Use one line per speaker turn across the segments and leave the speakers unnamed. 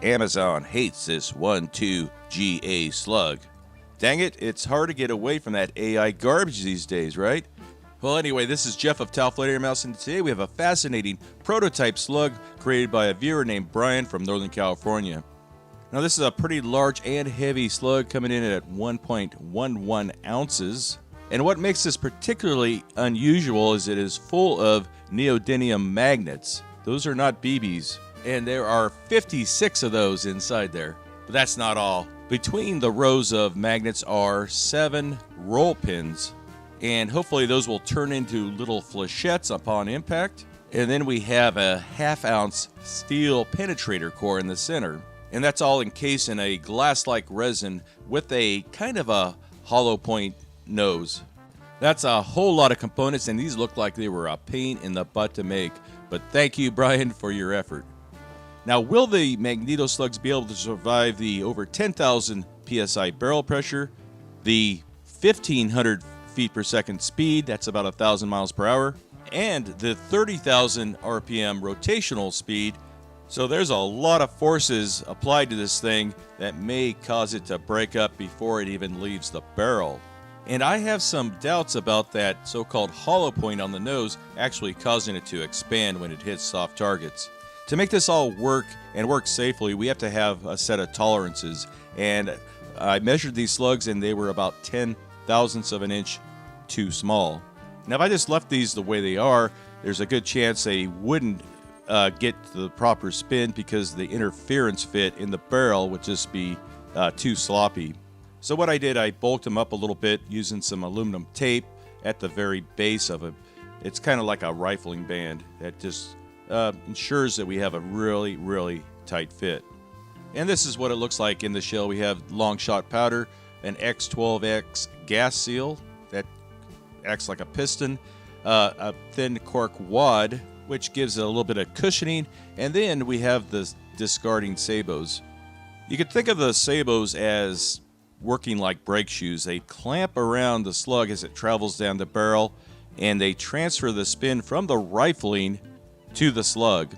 Amazon hates this 12GA slug. Dang it, it's hard to get away from that AI garbage these days, right? Well, anyway, this is Jeff of TAOFLEDERMAUS, and today we have a fascinating prototype slug created by a viewer named Brian from Northern California. Now, this is a pretty large and heavy slug coming in at 1.11 ounces. And what makes this particularly unusual is it is full of neodymium magnets. Those are not BBs. And there are 56 of those inside there. But that's not all. Between the rows of magnets are 7 roll pins. And hopefully those will turn into little flechettes upon impact. And then we have a 1/2 ounce steel penetrator core in the center. And that's all encased in a glass-like resin with a kind of a hollow point nose. That's a whole lot of components, and these look like they were a pain in the butt to make. But thank you, Brian, for your effort. Now, will the Magneto slugs be able to survive the over 10,000 psi barrel pressure, the 1,500 feet per second speed, that's about 1,000 miles per hour, and the 30,000 RPM rotational speed? So there's a lot of forces applied to this thing that may cause it to break up before it even leaves the barrel. And I have some doubts about that so-called hollow point on the nose actually causing it to expand when it hits soft targets. To make this all work and work safely, we have to have a set of tolerances. And I measured these slugs and they were about 10 thousandths of an inch too small. Now, if I just left these the way they are, there's a good chance they wouldn't get the proper spin because the interference fit in the barrel would just be too sloppy. So what I did, I bulked them up a little bit using some aluminum tape at the very base of it. It's kind of like a rifling band that just ensures that we have a really, really tight fit. And this is what it looks like in the shell. We have long shot powder, an X12X gas seal that acts like a piston, a thin cork wad, which gives it a little bit of cushioning, and then we have the discarding sabots. You could think of the sabots as working like brake shoes. They clamp around the slug as it travels down the barrel, and they transfer the spin from the rifling to the slug.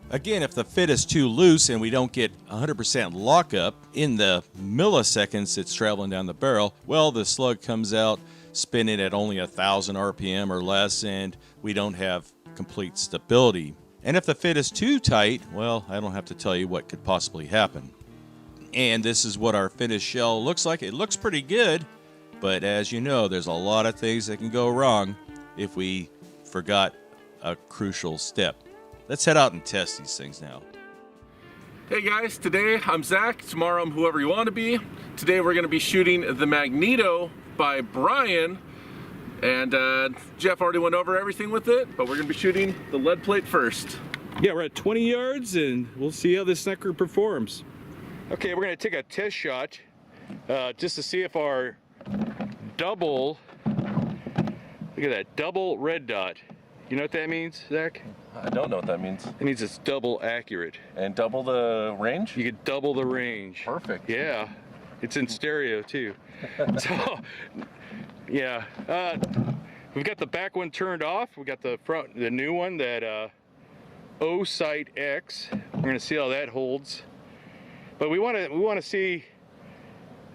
Again, if the fit is too loose and we don't get 100% lockup in the milliseconds it's traveling down the barrel, well, the slug comes out spinning at only 1,000 RPM or less, and we don't have complete stability. And if the fit is too tight, well, I don't have to tell you what could possibly happen. And this is what our finished shell looks like. It looks pretty good, but as you know, there's a lot of things that can go wrong if we forgot a crucial step. Let's head out and test these things now.
Hey guys, today I'm Zach, tomorrow I'm whoever you want to be. Today we're going to be shooting the Magneto by Brian, and Jeff already went over everything with it, but we're going to be shooting the lead plate first.
Yeah, we're at 20 yards and we'll see how this sucker performs. Okay, we're going to take a test shot just to see if our double, look at that, double red dot. You know what that means, Zach?
I don't know what that means.
It means it's double accurate.
And double the range?
You could double the range.
Perfect.
Yeah, it's in stereo too. So, yeah, we've got the back one turned off. We got the front, the new one, that O-Sight X. We're gonna see how that holds. But we want to see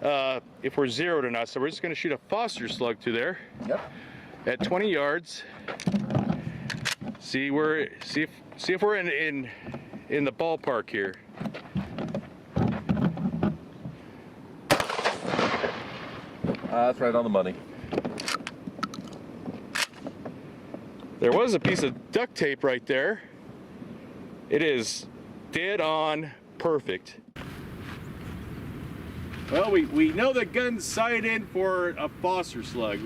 if we're zeroed or not. So we're just gonna shoot a Foster slug through there.
Yep.
At 20 yards. See if we're in the ballpark here.
That's right on the money.
There was a piece of duct tape right there. It is dead on perfect. Well, we know the gun's sighted in for a Foster slug.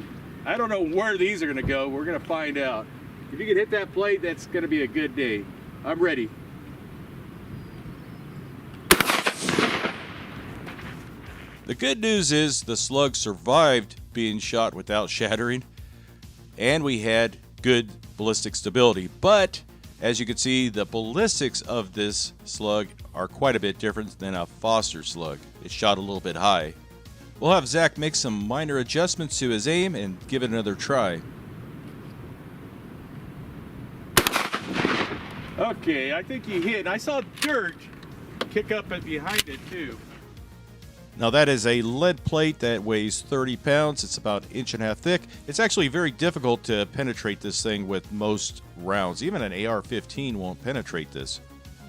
I don't know where these are gonna go. We're gonna find out. If you can hit that plate, that's gonna be a good day. I'm ready.
The good news is the slug survived being shot without shattering, and we had good ballistic stability. But as you can see, the ballistics of this slug are quite a bit different than a Foster slug. It's shot a little bit high. We'll have Zach make some minor adjustments to his aim and give it another try.
Okay, I think he hit. I saw dirt
kick up and behind it too.
Now that is a lead plate that weighs 30 pounds. It's about 1.5 inches thick. It's actually very difficult to penetrate this thing with most rounds. Even an AR-15 won't penetrate this.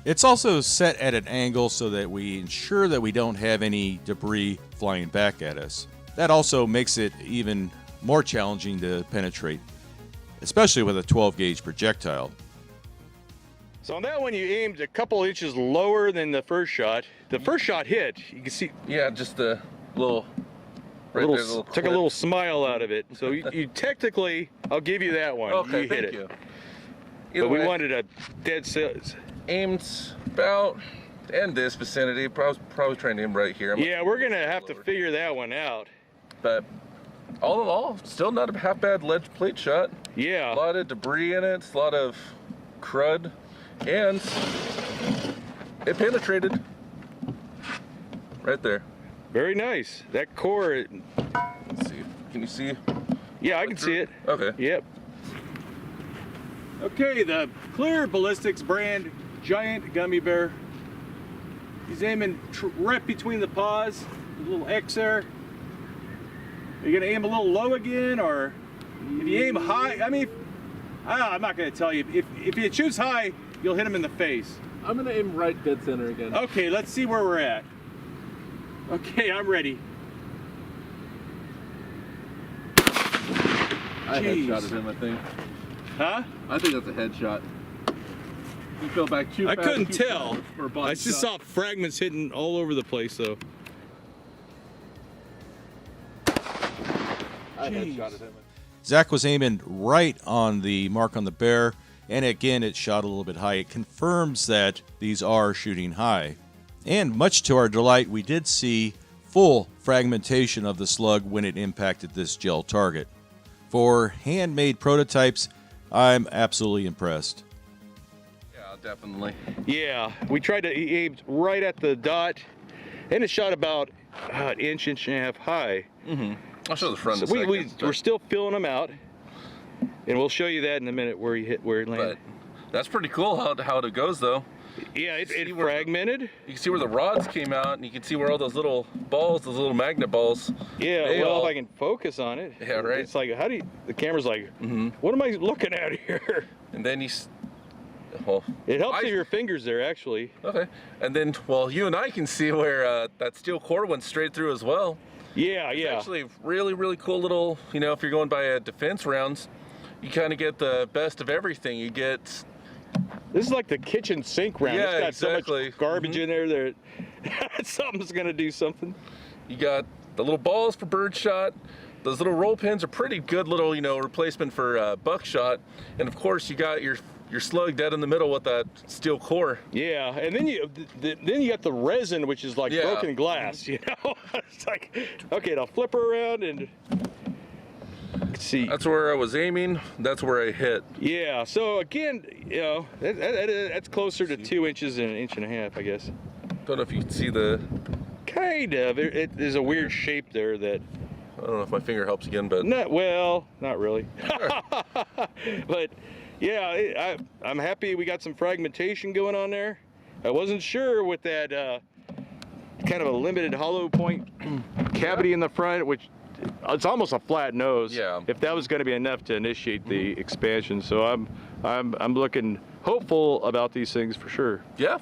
It's also set at an angle so that we ensure that we don't have any debris flying back at us. That also makes it even more challenging to penetrate, especially with a 12-gauge projectile.
So on that one, you aimed a couple inches lower than the first shot. The first shot hit. You can see.
Yeah, just the little. Right there, little
took a
clip.
little smile out of it. So you technically, I'll give you that one.
Okay,
you hit
thank
it.
you.
But we wanted a dead set.
Aimed about in this vicinity. Probably trying to aim right here.
Yeah, we're gonna have to figure that one out.
But all in all, still not a half bad lead plate shot.
Yeah.
A lot of debris in it. A lot of crud. And it penetrated right there.
Very nice. That core.
Let's see. Can you see?
Yeah, I can see it.
Okay.
Yep.
Okay, the clear ballistics brand giant gummy bear. He's aiming right between the paws, a little X there. Are you gonna aim a little low again, or if you aim high? I mean, I'm not gonna tell you. If you choose high, you'll hit him in the face.
I'm gonna aim right dead center again.
Okay, let's see where we're at. Okay, I'm ready.
I
Jeez.
headshotted him, I think.
Huh?
I think that's a headshot. You fell back too
I
fast.
couldn't
too
tell.
fast for a body
I just
shot.
saw fragments hitting all over the place, though.
I headshotted him.
Zach was aiming right on the mark on the bear, and again, it shot a little bit high. It confirms that these are shooting high. And much to our delight, we did see full fragmentation of the slug when it impacted this gel target. For handmade prototypes, I'm absolutely impressed.
Yeah, definitely.
Yeah, we tried to aim right at the dot, and it shot about an inch and a half high.
Mm-hmm. I'll show the front
So
in a second.
we're still filling them out, and we'll show you that in a minute where it landed.
But that's pretty cool how it goes, though.
Yeah, it
See where
fragmented.
You can see where the rods came out, and you can see where all those little balls, those little magnet balls.
Yeah,
they
well,
all-
if I can focus on it.
Yeah, right.
It's like, the camera's like,
Mm-hmm.
what am I looking at here?
And then well,
It helps if your fingers there, actually.
okay. And then, well, you and I can see where that steel core went straight through as well.
Yeah,
It's
yeah.
actually really, really cool little, if you're going by defense rounds, you kind of get the best of everything. You get,
This is like the kitchen sink round.
Yeah,
It's got so
exactly.
much garbage in there that something's gonna do something.
you got the little balls for birdshot. Those little roll pins are pretty good little, replacement for buckshot. And of course, you got your slug dead in the middle with that steel core.
Yeah, and then you got the resin, which is like
Yeah.
broken glass. It's like, okay, I'll flip her around and see.
That's where I was aiming. That's where I hit.
Yeah. So again, that's closer to 2 inches and 1.5 inches, I guess.
Don't know if you can see the.
Kind of. There's a weird shape there that.
I don't know if my finger helps again, but.
Not really. But yeah, I'm happy we got some fragmentation going on there. I wasn't sure with that kind of a limited hollow point cavity in the front, which it's almost a flat nose.
Yeah.
If that was going to be enough to initiate the expansion, so I'm looking hopeful about these things for sure.
Yeah.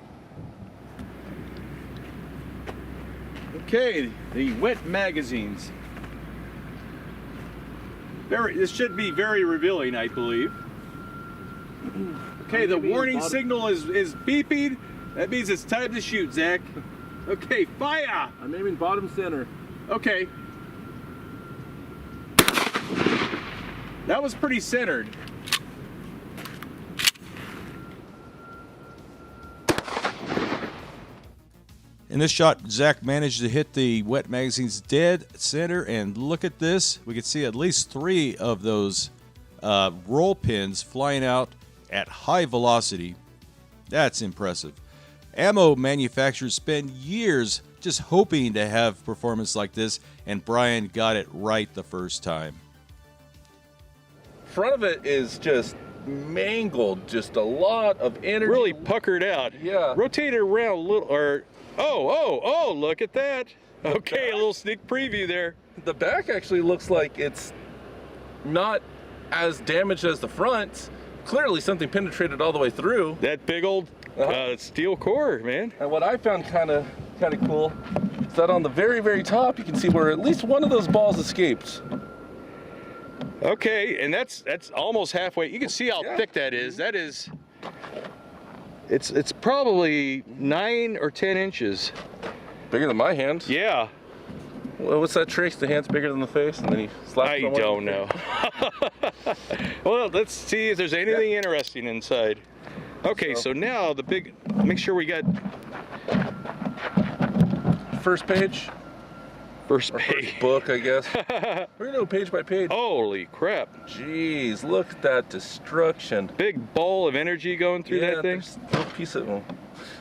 Okay, the wet magazines. This should be very revealing, I believe. Okay, the warning signal is beeping. That means it's time to shoot, Zach. Okay, fire!
I'm aiming bottom center.
Okay. That was pretty centered.
In this shot, Zach managed to hit the wet magazine's dead center, and look at this. We could see at least 3 of those roll pins flying out at high velocity. That's impressive. Ammo manufacturers spend years just hoping to have performance like this, and Brian got it right the first time.
Front of it is just mangled, just a lot of energy.
Really puckered out.
Yeah.
Rotate it around a little, or Oh, look at that. Okay, a little sneak preview there.
The back actually looks like it's not as damaged as the front. Clearly something penetrated all the way through.
That big old steel core, man.
And what I found kind of cool is that on the very, very top, you can see where at least one of those balls escaped.
Okay, and that's almost halfway. You can see how thick that is. That is, it's probably 9 or 10 inches.
Bigger than my hand.
Yeah.
Well, what's that trick? The hand's bigger than the face, and then he slaps
I
it on
don't know. Well, let's see if there's anything interesting inside. Okay, so now the big, make sure we got
first page.
First
Or
page.
first book, I guess. We're gonna go page by page.
Holy crap.
Jeez, look at that destruction.
Big bowl of energy going through that thing.
There's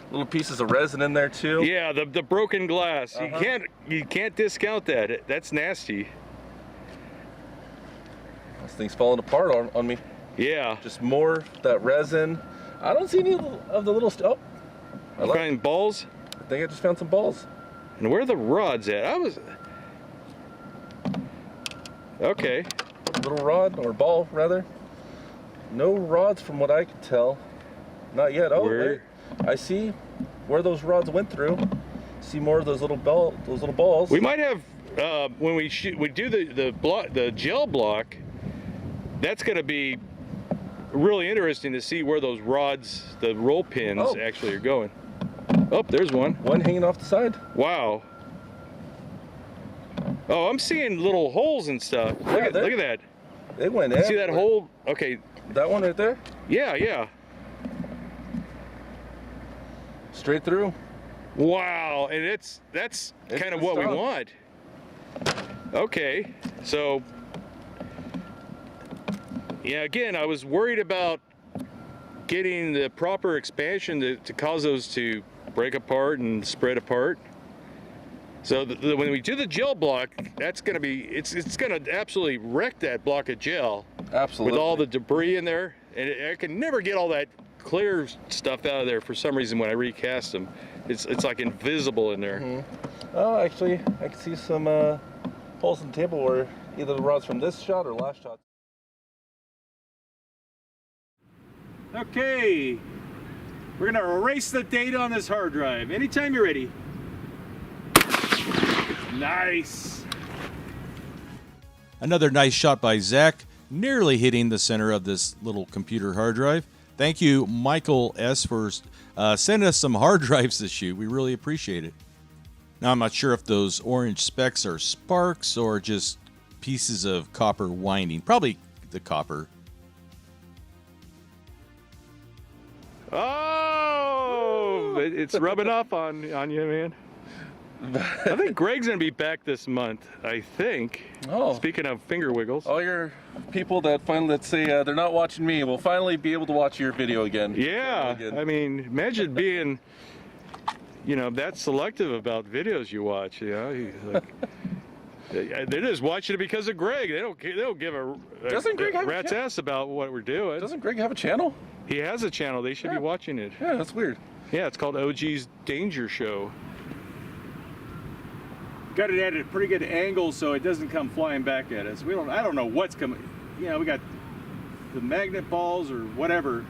little pieces of resin in there too.
Yeah, the broken glass. You can't discount that. That's nasty.
This thing's falling apart on me.
Yeah.
Just more of that resin. I don't see any of the little stuff.
You find balls?
I think I just found some balls.
And where are the rods at? Okay.
Little rod, or ball rather. No rods from what I can tell. Not yet. Oh, wait. I see where those rods went through. See more of those little balls.
We might have when we do the gel block. That's going to be really interesting to see where those rods, the roll pins, actually are going. Oh, there's one.
One hanging off the side.
Wow. Oh, I'm seeing little holes and stuff. Look at that.
It went in.
See that hole? Okay.
That one right there?
Yeah.
Straight through.
Wow, and that's kind of what we want. Okay, so yeah, again, I was worried about getting the proper expansion to cause those to break apart and spread apart. So when we do the gel block, that's going to be, it's going to absolutely wreck that block of gel.
Absolutely.
With all the debris in there, and I can never get all that clear stuff out of there for some reason when I recast them. It's like invisible in there.
Mm-hmm. Oh, actually, I can see some holes in the table where either the rods from this shot or last shot.
Okay, we're gonna erase the data on this hard drive. Anytime you're ready. Nice.
Another nice shot by Zach, nearly hitting the center of this little computer hard drive. Thank you, Michael S., for sending us some hard drives to shoot. We really appreciate it. Now, I'm not sure if those orange specks are sparks or just pieces of copper winding. Probably the copper.
Oh, it's rubbing off on you, man. I think Greg's gonna be back this month. I think.
Oh.
Speaking of finger wiggles.
All your people that say they're not watching me will finally be able to watch your video again.
Yeah. I mean, imagine being, that selective about videos you watch. They're just watching it because of Greg. They don't give a rat's ass about what we're doing.
Doesn't Greg have a channel?
He has a channel. They should be watching it.
Yeah, that's weird.
Yeah, it's called OG's Danger Show.
Got it at a pretty good angle so it doesn't come flying back at us. I don't know what's coming. We got the magnet balls or whatever.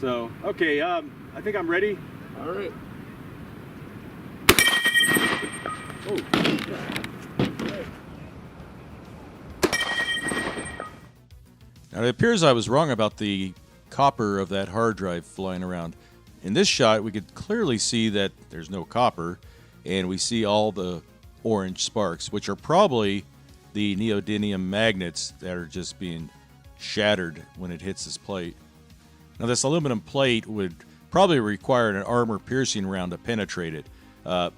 So, okay, I think I'm ready.
All right.
Oh.
Now, it appears I was wrong about the copper of that hard drive flying around. In this shot, we could clearly see that there's no copper, and we see all the orange sparks, which are probably the neodymium magnets that are just being shattered when it hits this plate. Now, this aluminum plate would probably require an armor-piercing round to penetrate it.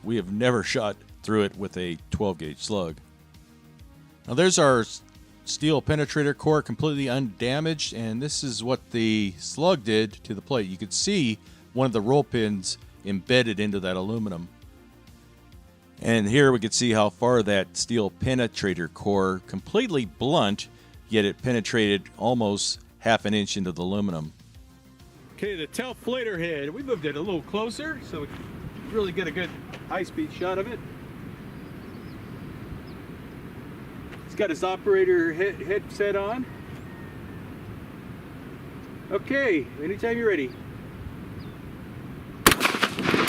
We have never shot through it with a 12-gauge slug. Now, there's our steel penetrator core completely undamaged, and this is what the slug did to the plate. You could see one of the roll pins embedded into that aluminum. And here we could see how far that steel penetrator core, completely blunt, yet it penetrated almost half an inch into the aluminum.
Okay, the TAOFLEDER head. We moved it a little closer so we can really get a good high-speed shot of it. He's got his operator headset on. Okay, anytime you're ready.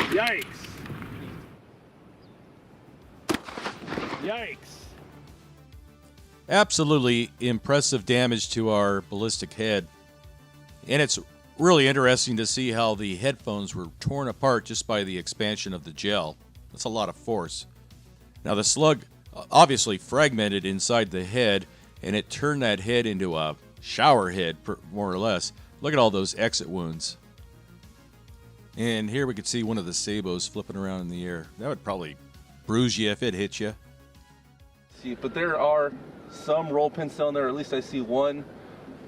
Yikes. Yikes.
Absolutely impressive damage to our ballistic head. And it's really interesting to see how the headphones were torn apart just by the expansion of the gel. That's a lot of force. Now the slug obviously fragmented inside the head, and it turned that head into a shower head, more or less. Look at all those exit wounds. And here we can see one of the sabos flipping around in the air. That would probably bruise you if it hit you.
See, but there are some roll pins down there, or at least I see one.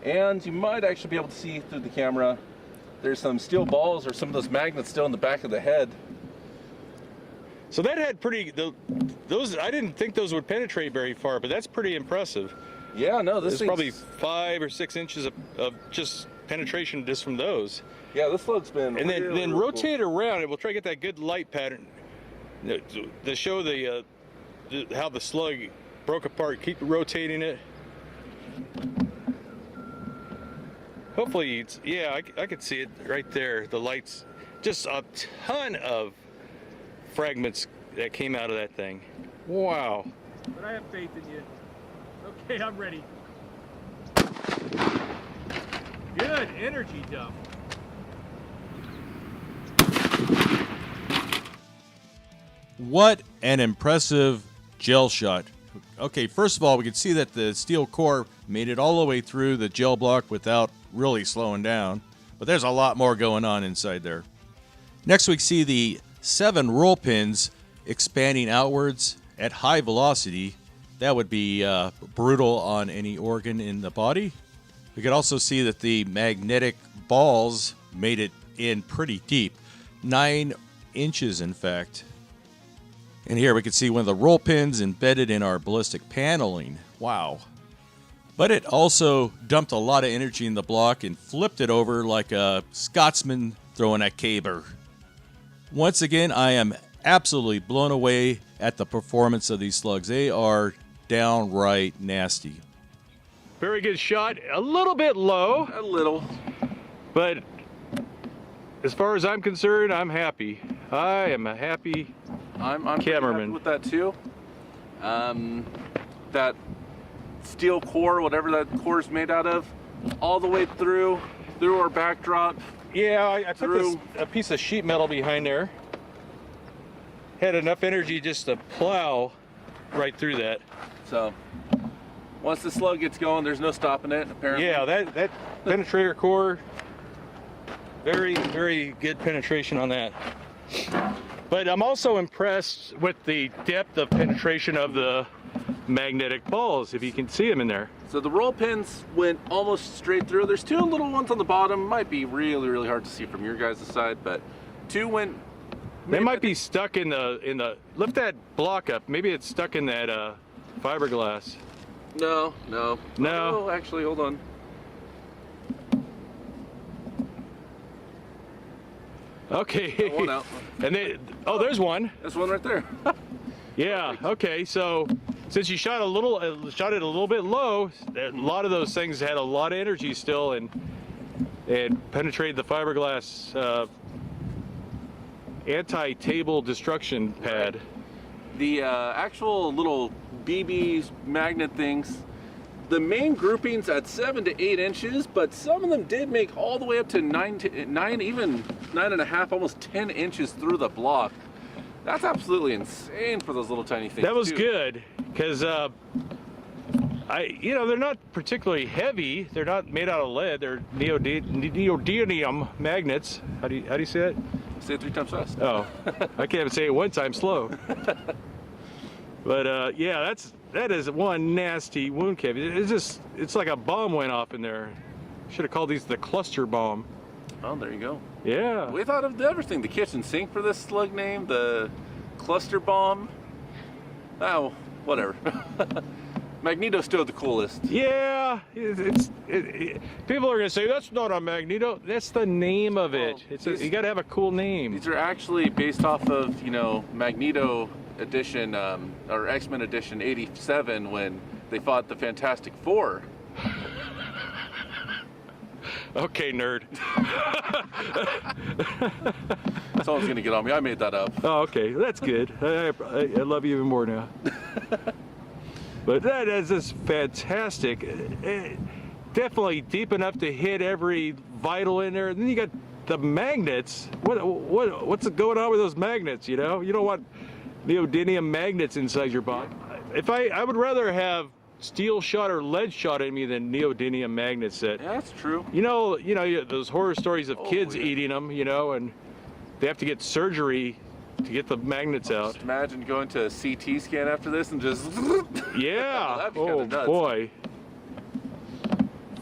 And you might actually be able to see through the camera, there's some steel balls or some of those magnets still in the back of the head.
So that had those, I didn't think those would penetrate very far, but that's pretty impressive.
Yeah, no, this
is probably 5 or 6 inches of just penetration just from those.
Yeah, this slug's been
and
really,
then
really
rotate
cool.
around, and we'll try to get that good light pattern to show how the slug broke apart. Keep rotating it. Hopefully, yeah, I could see it right there. The lights, just a ton of fragments that came out of that thing. Wow.
But I have faith in you. Okay, I'm ready. Good energy dump.
What an impressive gel shot. Okay, first of all, we can see that the steel core made it all the way through the gel block without really slowing down. But there's a lot more going on inside there. Next, we see the 7 roll pins expanding outwards at high velocity. That would be brutal on any organ in the body. We could also see that the magnetic balls made it in pretty deep, 9 inches in fact. And here we can see one of the roll pins embedded in our ballistic paneling. Wow. But it also dumped a lot of energy in the block and flipped it over like a Scotsman throwing a caber. Once again, I am absolutely blown away at the performance of these slugs. They are downright nasty.
Very good shot. A little bit low.
A little.
But as far as I'm concerned, I'm happy. I am a happy
I'm pretty
cameraman.
happy with that too. That steel core, whatever that core is made out of, all the way through our backdrop.
Yeah, I put a piece of sheet metal behind there. Had enough energy just to plow right through that.
So once the slug gets going, there's no stopping it, apparently.
Yeah, that penetrator core, very, very good penetration on that. But I'm also impressed with the depth of penetration of the magnetic balls, if you can see them in there.
So the roll pins went almost straight through. There's 2 little ones on the bottom. Might be really, really hard to see from your guys' side, but 2 went.
They might be stuck in the. Lift that block up. Maybe it's stuck in that fiberglass.
No.
No.
Oh, actually, hold on.
Okay.
One out.
And there's one.
There's one right there.
Yeah. Okay. So since you shot it a little bit low, a lot of those things had a lot of energy still, and penetrated the fiberglass anti-table destruction pad.
Right. The actual little BB magnet things, the main groupings at 7 to 8 inches, but some of them did make all the way up to 9, even 9.5, almost 10 inches through the block. That's absolutely insane for those little tiny things.
That was good, because they're not particularly heavy. They're not made out of lead. They're neodymium magnets. How do you say it?
Say it 3 times fast.
Oh, I can't even say it 1 time slow. But yeah, that is one nasty wound cavity. It's like a bomb went off in there. Should have called these the cluster bomb.
Oh, there you go.
Yeah.
We thought of everything. The kitchen sink for this slug name, the cluster bomb. Oh, whatever. Magneto's still the coolest.
Yeah, people are gonna say that's not a Magneto. That's the name of it. You gotta have a cool name.
These are actually based off of, you know, Magneto edition or X-Men edition 87 when they fought the Fantastic Four.
Okay, nerd.
Someone's gonna get on me. I made that up.
Oh, okay, that's good. I love you even more now. But that is just fantastic. Definitely deep enough to hit every vital in there. And then you got the magnets. What's going on with those magnets? You know, you don't want neodymium magnets inside your body. I would rather have steel shot or lead shot in me than neodymium magnets. That,
yeah, that's true.
you know those horror stories of kids eating them. You know, and they have to get surgery to get the magnets out.
Just imagine going to a CT scan after this and just
yeah.
That'd be
Oh
nuts.
boy.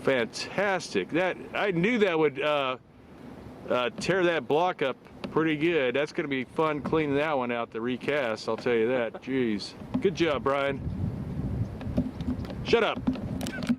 Fantastic. That I knew that would tear that block up pretty good. That's going to be fun cleaning that one out, the recast, I'll tell you that. Jeez. Good job, Brian. Shut up.